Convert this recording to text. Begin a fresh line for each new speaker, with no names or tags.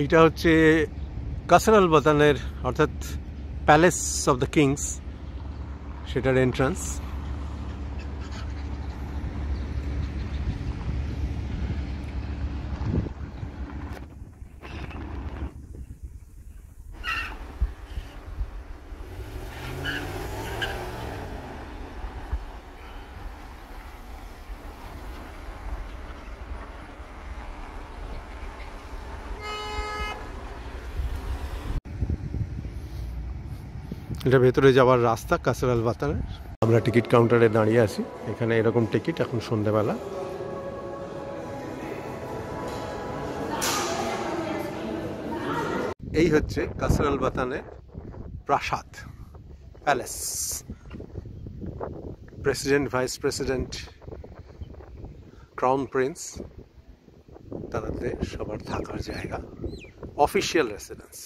এইটা হচ্ছে কাসর আল বাতানের অর্থাৎ প্যালেস অফ দ্য কিংস, সেটার এন্ট্রান্স। এটা ভেতরে যাওয়ার রাস্তা কাসর আল বাতানের। আমরা টিকিট কাউন্টারে দাঁড়িয়ে আছি, এখানে এরকম টিকিট এখন সন্ধ্যেবেলা। এই হচ্ছে কাসর আল বাতানের প্রাসাদ, palace. President, vice president, crown Prince, তাদের সবার থাকার জায়গা, অফিসিয়াল রেসিডেন্স।